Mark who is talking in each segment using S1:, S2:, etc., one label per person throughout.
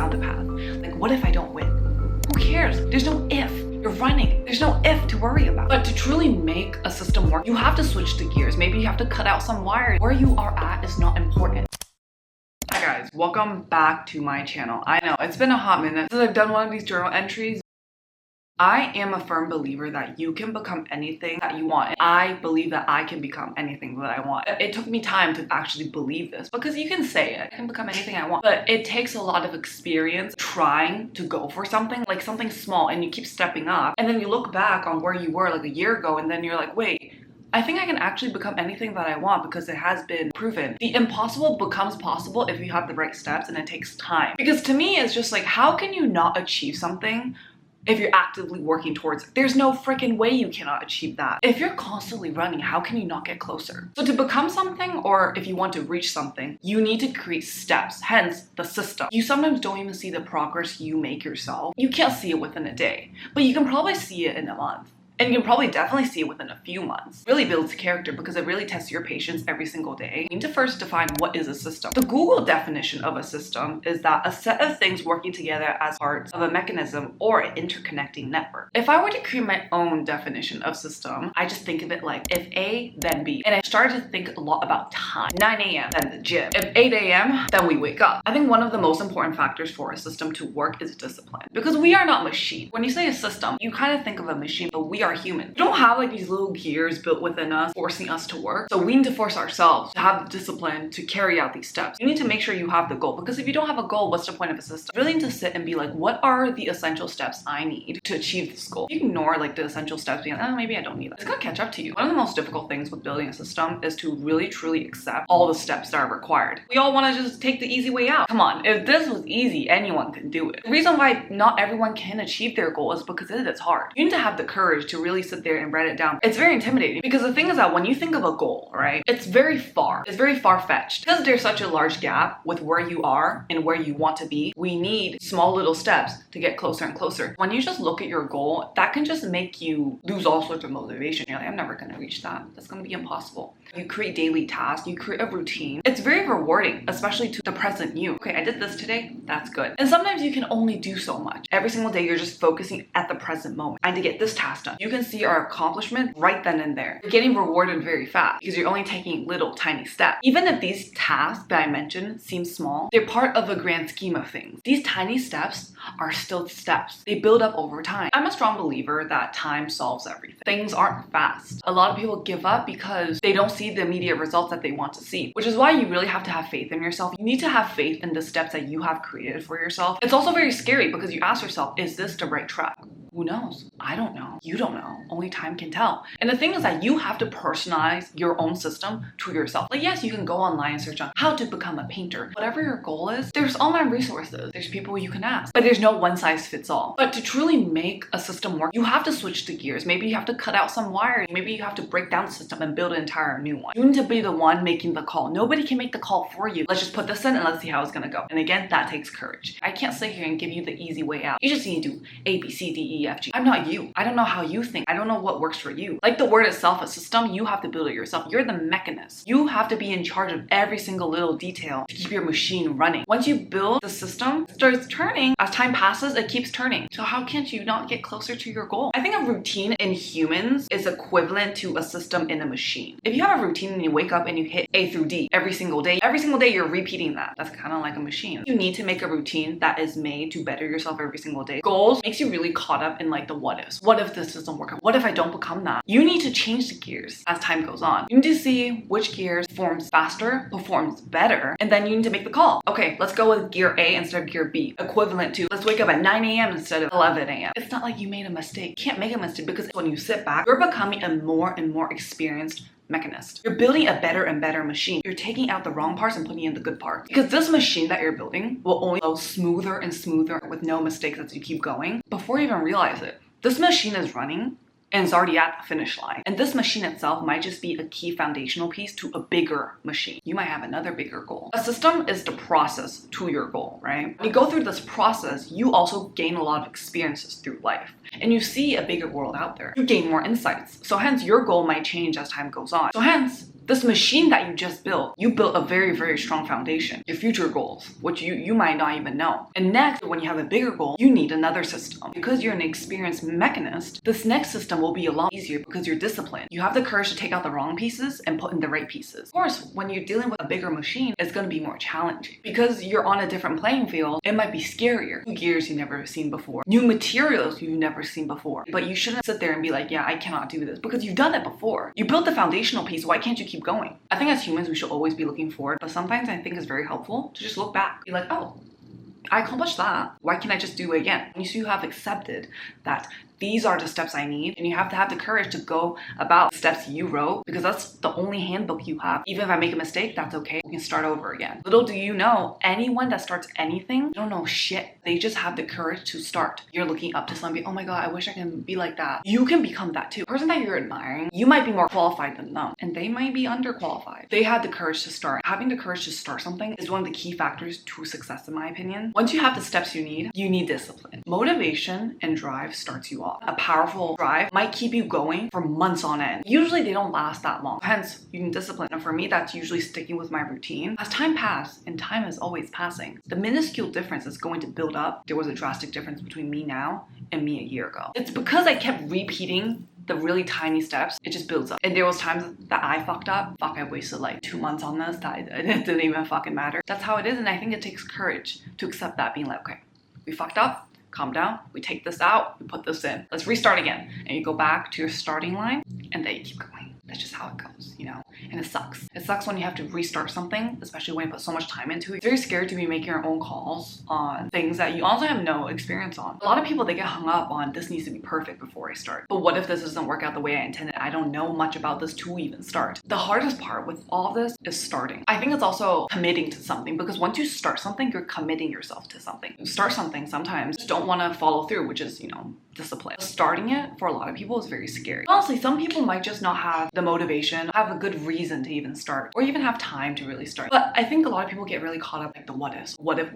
S1: down the path. Like, what if I don't win? Who cares? There's no if. You're running. There's no if to worry about. But to truly make a system work, you have to switch the gears. Maybe you have to cut out some wires. Where you are at is not important. Hi guys, welcome back to my channel. I know, it's been a hot minute since I've done one of these journal entries. I am a firm believer that you can become anything that you want. And I believe that I can become anything that I want. It took me time to actually believe this because you can say it, I can become anything I want. But it takes a lot of experience trying to go for something, like something small, and you keep stepping up. And then you look back on where you were like a year ago and then you're like, wait, I think I can actually become anything that I want because it has been proven. The impossible becomes possible if you have the right steps, and it takes time. Because to me, it's just like, how can you not achieve something if you're actively working towards it? There's no freaking way you cannot achieve that. If you're constantly running, how can you not get closer? So to become something, or if you want to reach something, you need to create steps, hence the system. You sometimes don't even see the progress you make yourself. You can't see it within a day, but you can probably see it in a month. And you can probably definitely see it within a few months. It really builds character because it really tests your patience every single day. You need to first define what is a system. The Google definition of a system is that a set of things working together as parts of a mechanism or an interconnecting network. If I were to create my own definition of system, I just think of it like if A, then B. And I started to think a lot about time. 9 a.m., then the gym. If 8 a.m., then we wake up. I think one of the most important factors for a system to work is discipline. Because we are not machines. When you say a system, you kind of think of a machine, but we are human. We don't have like these little gears built within us forcing us to work. So we need to force ourselves to have the discipline to carry out these steps. You need to make sure you have the goal, because if you don't have a goal, what's the point of a system? You really need to sit and be like, what are the essential steps I need to achieve this goal? You ignore like the essential steps being like, oh, maybe I don't need that. It's gonna catch up to you. One of the most difficult things with building a system is to really truly accept all the steps that are required. We all want to just take the easy way out. Come on, if this was easy, anyone can do it. The reason why not everyone can achieve their goal is because it is hard. You need to have the courage to really sit there and write it down. It's very intimidating because the thing is that when you think of a goal, right, it's very far-fetched. Because there's such a large gap with where you are and where you want to be, we need small little steps to get closer and closer. When you just look at your goal, that can just make you lose all sorts of motivation. You're like, I'm never gonna reach that. That's gonna be impossible. You create daily tasks, you create a routine. It's very rewarding, especially to the present you. Okay, I did this today, that's good. And sometimes you can only do so much. Every single day, you're just focusing at the present moment. I need to get this task done. You can see our accomplishment right then and there. You're getting rewarded very fast because you're only taking little tiny steps. Even if these tasks that I mentioned seem small, they're part of a grand scheme of things. These tiny steps are still steps. They build up over time. I'm a strong believer that time solves everything. Things aren't fast. A lot of people give up because they don't see the immediate results that they want to see, which is why you really have to have faith in yourself. You need to have faith in the steps that you have created for yourself. It's also very scary because you ask yourself, is this the right track? Who knows? I don't know. You don't know. Only time can tell. And the thing is that you have to personalize your own system to yourself. Like, yes, you can go online and search on how to become a painter. Whatever your goal is, there's online resources. There's people you can ask. But there's no one size fits all. But to truly make a system work, you have to switch the gears. Maybe you have to cut out some wires. Maybe you have to break down the system and build an entire new one. You need to be the one making the call. Nobody can make the call for you. Let's just put this in and let's see how it's gonna go. And again, that takes courage. I can't sit here and give you the easy way out. You just need to do A, B, C, D, E, F, G. I'm not you. I don't know how you think. I don't know what works for you. Like the word itself, a system, you have to build it yourself. You're the mechanist. You have to be in charge of every single little detail to keep your machine running. Once you build the system, it starts turning. As time passes, it keeps turning. So how can't you not get closer to your goal? I think a routine in humans is equivalent to a system in a machine. If you have a routine and you wake up and you hit A through D every single day you're repeating that. That's kind of like a machine. You need to make a routine that is made to better yourself every single day. Goals makes you really caught up in like the what ifs. What if this doesn't work out? What if I don't become that? You need to change the gears as time goes on. You need to see which gears performs faster, performs better, and then you need to make the call. Okay, let's go with gear A instead of gear B. Equivalent to, let's wake up at 9 a.m. instead of 11 a.m. It's not like you made a mistake. You can't make a mistake because when you sit back, you're becoming a more and more experienced mechanist. You're building a better and better machine. You're taking out the wrong parts and putting in the good parts. Because this machine that you're building will only go smoother and smoother with no mistakes as you keep going before you even realize it. This machine is running and it's already at the finish line. And this machine itself might just be a key foundational piece to a bigger machine. You might have another bigger goal. A system is the process to your goal, right? When you go through this process, you also gain a lot of experiences through life. And you see a bigger world out there. You gain more insights. So hence, your goal might change as time goes on. So hence, This machine that you built a very, very strong foundation. Your future goals, which you might not even know. And next, when you have a bigger goal, you need another system. Because you're an experienced mechanist, this next system will be a lot easier because you're disciplined. You have the courage to take out the wrong pieces and put in the right pieces. Of course, when you're dealing with a bigger machine, it's going to be more challenging. Because you're on a different playing field, it might be scarier. New gears you've never seen before. New materials you've never seen before. But you shouldn't sit there and be like, yeah, I cannot do this. Because you've done it before. You built the foundational piece, why can't you keep going? I think as humans, we should always be looking forward. But sometimes I think it's very helpful to just look back. Be like, oh, I accomplished that. Why can't I just do it again? And you have accepted that these are the steps I need, and you have to have the courage to go about the steps you wrote, because that's the only handbook you have. Even if I make a mistake, that's okay. We can start over again. Little do you know, anyone that starts anything, they don't know shit. They just have the courage to start. You're looking up to somebody, oh my god, I wish I can be like that. You can become that too. The person that you're admiring, you might be more qualified than them, and they might be underqualified. They had the courage to start. Having the courage to start something is one of the key factors to success, in my opinion. Once you have the steps you need discipline. Motivation and drive starts you off. A powerful drive might keep you going for months on end. Usually they don't last that long. Hence, you need discipline. And for me, that's usually sticking with my routine. As time passes, and time is always passing, the minuscule difference is going to build up. There was a drastic difference between me now and me a year ago. It's because I kept repeating the really tiny steps, it just builds up. And there was times that I fucked up. Fuck, I wasted like 2 months on this. It didn't even fucking matter. That's how it is. And I think it takes courage to accept that, being like, okay, we fucked up. Calm down, we take this out, we put this in. Let's restart again. And you go back to your starting line, and then you keep going. That's just how it goes, you know? And it sucks. It sucks when you have to restart something, especially when you put so much time into it. It's very scary to be making your own calls on things that you also have no experience on. A lot of people, they get hung up on, this needs to be perfect before I start. But what if this doesn't work out the way I intended? I don't know much about this to even start. The hardest part with all of this is starting. I think it's also committing to something, because once you start something, you're committing yourself to something. You start something, sometimes just don't want to follow through, which is, you know, discipline. Starting it for a lot of people is very scary. Honestly, some people might just not have the motivation, have a good reason to even start, or even have time to really start. But I think a lot of people get really caught up like the what ifs. What if,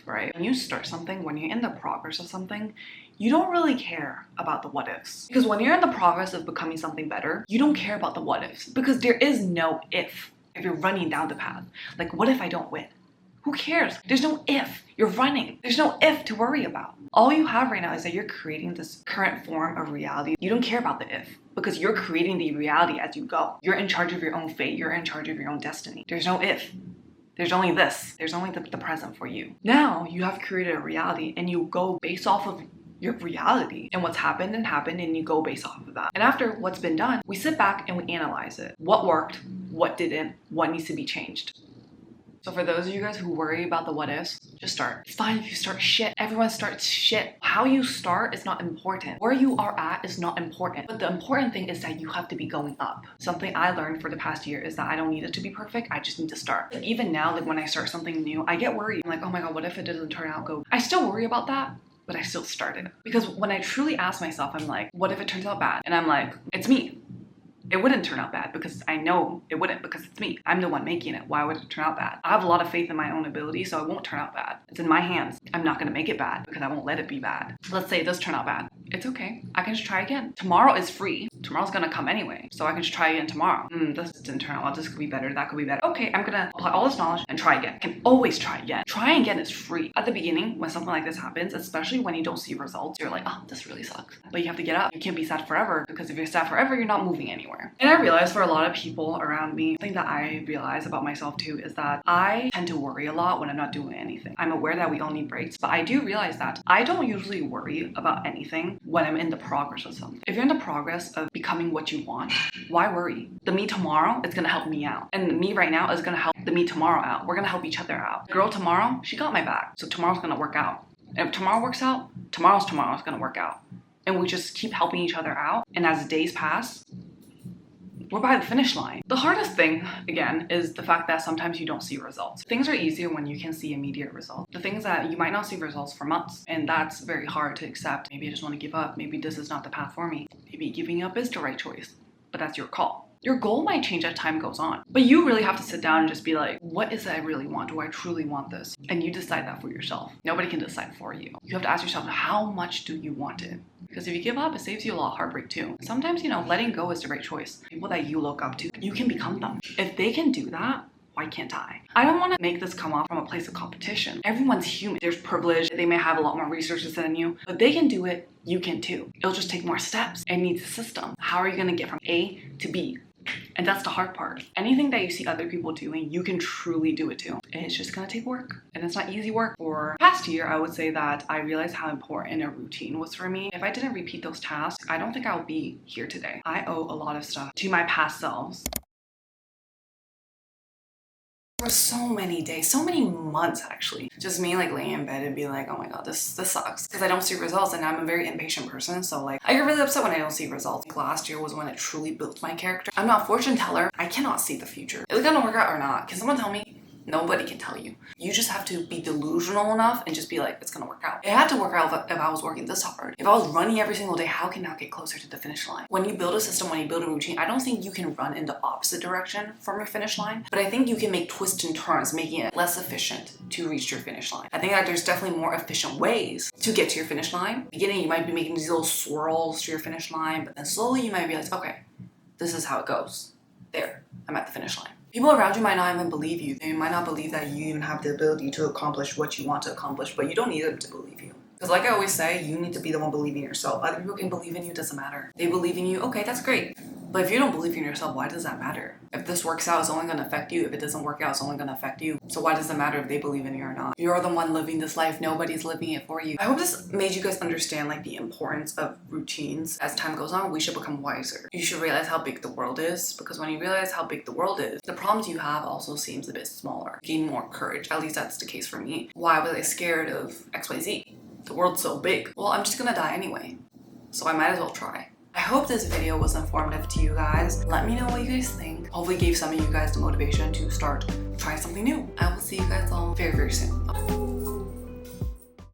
S1: right? When you start something, when you're in the progress of something, you don't really care about the what ifs. Because when you're in the progress of becoming something better, you don't care about the what ifs, because there is no if you're running down the path. Like, what if I don't win? Who cares? There's no if. You're running. There's no if to worry about. All you have right now is that you're creating this current form of reality. You don't care about the if, because you're creating the reality as you go. You're in charge of your own fate. You're in charge of your own destiny. There's no if. There's only this. There's only the present for you. Now you have created a reality, and you go based off of your reality and what's happened, and you go based off of that. And after what's been done, we sit back and we analyze it. What worked? What didn't? What needs to be changed? So for those of you guys who worry about the what ifs, just start. It's fine if you start shit. Everyone starts shit. How you start is not important. Where you are at is not important. But the important thing is that you have to be going up. Something I learned for the past year is that I don't need it to be perfect. I just need to start. And even now, like when I start something new, I get worried. I'm like, oh my god, what if it doesn't turn out good? I still worry about that, but I still started. Because when I truly ask myself, I'm like, what if it turns out bad? And I'm like, it's me. It wouldn't turn out bad, because I know it wouldn't, because it's me. I'm the one making it. Why would it turn out bad? I have a lot of faith in my own ability, so it won't turn out bad. It's in my hands. I'm not gonna make it bad, because I won't let it be bad. Let's say it does turn out bad. It's okay. I can just try again. Tomorrow is free. Tomorrow's gonna come anyway, so I can just try again tomorrow. This didn't turn out well. This could be better. That could be better. Okay, I'm gonna apply all this knowledge and try again. I can always try again. Trying again is free. At the beginning, when something like this happens, especially when you don't see results, you're like, oh, this really sucks. But you have to get up. You can't be sad forever, because if you're sad forever, you're not moving anywhere. And I realized for a lot of people around me, something that I realize about myself too is that I tend to worry a lot when I'm not doing anything. I'm aware that we all need breaks, but I do realize that I don't usually worry about anything when I'm in the progress of something. If you're in the progress of becoming what you want, why worry? The me tomorrow is gonna help me out, and me right now is gonna help the me tomorrow out. We're gonna help each other out. The girl tomorrow, she got my back, so tomorrow's gonna work out. And if tomorrow works out, tomorrow's gonna work out. And we just keep helping each other out, and as the days pass, we're by the finish line. The hardest thing, again, is the fact that sometimes you don't see results. Things are easier when you can see immediate results. The things that you might not see results for months, and that's very hard to accept. Maybe I just want to give up. Maybe this is not the path for me. Maybe giving up is the right choice, but that's your call. Your goal might change as time goes on, but you really have to sit down and just be like, what is it I really want? Do I truly want this? And you decide that for yourself. Nobody can decide for you. You have to ask yourself, how much do you want it? Because if you give up, it saves you a lot of heartbreak too. Sometimes, letting go is the right choice. People that you look up to, you can become them. If they can do that, why can't I? I don't want to make this come off from a place of competition. Everyone's human. There's privilege. They may have a lot more resources than you. But if they can do it, you can too. It'll just take more steps. It needs a system. How are you going to get from A to B? And that's the hard part. Anything that you see other people doing, you can truly do it too. And it's just gonna take work. And it's not easy work. For the past year, I would say that I realized how important a routine was for me. If I didn't repeat those tasks, I don't think I would be here today. I owe a lot of stuff to my past selves. For so many days, so many months actually, just me like laying in bed and be like, oh my god, this sucks, because I don't see results, and I'm a very impatient person, so like I get really upset when I don't see results. Like, last year was when it truly built my character. I'm not a fortune teller. I cannot see the future. Is it gonna work out or not? Can someone tell me? Nobody can tell you. You just have to be delusional enough and just be like, it's gonna work out. It had to work out if I was working this hard. If I was running every single day, how can I get closer to the finish line? When you build a system, when you build a routine, I don't think you can run in the opposite direction from your finish line, but I think you can make twists and turns, making it less efficient to reach your finish line. I think that there's definitely more efficient ways to get to your finish line. Beginning, you might be making these little swirls to your finish line, but then slowly you might realize, okay, this is how it goes. There, I'm at the finish line. People around you might not even believe you. They might not believe that you even have the ability to accomplish what you want to accomplish, but you don't need them to believe you. Because like I always say, you need to be the one believing in yourself. Other people can believe in you, doesn't matter. They believe in you, okay, that's great. But if you don't believe in yourself, why does that matter? If this works out, it's only gonna affect you. If it doesn't work out, it's only gonna affect you. So why does it matter if they believe in you or not? You're the one living this life. Nobody's living it for you. I hope this made you guys understand like the importance of routines. As time goes on, we should become wiser. You should realize how big the world is, because when you realize how big the world is, the problems you have also seems a bit smaller. Gain more courage. At least that's the case for me. Why was I scared of XYZ? The world's so big. Well, I'm just gonna die anyway. So I might as well try. I hope this video was informative to you guys. Let me know what you guys think. Hopefully gave some of you guys the motivation to start trying something new. I will see you guys all very, very soon.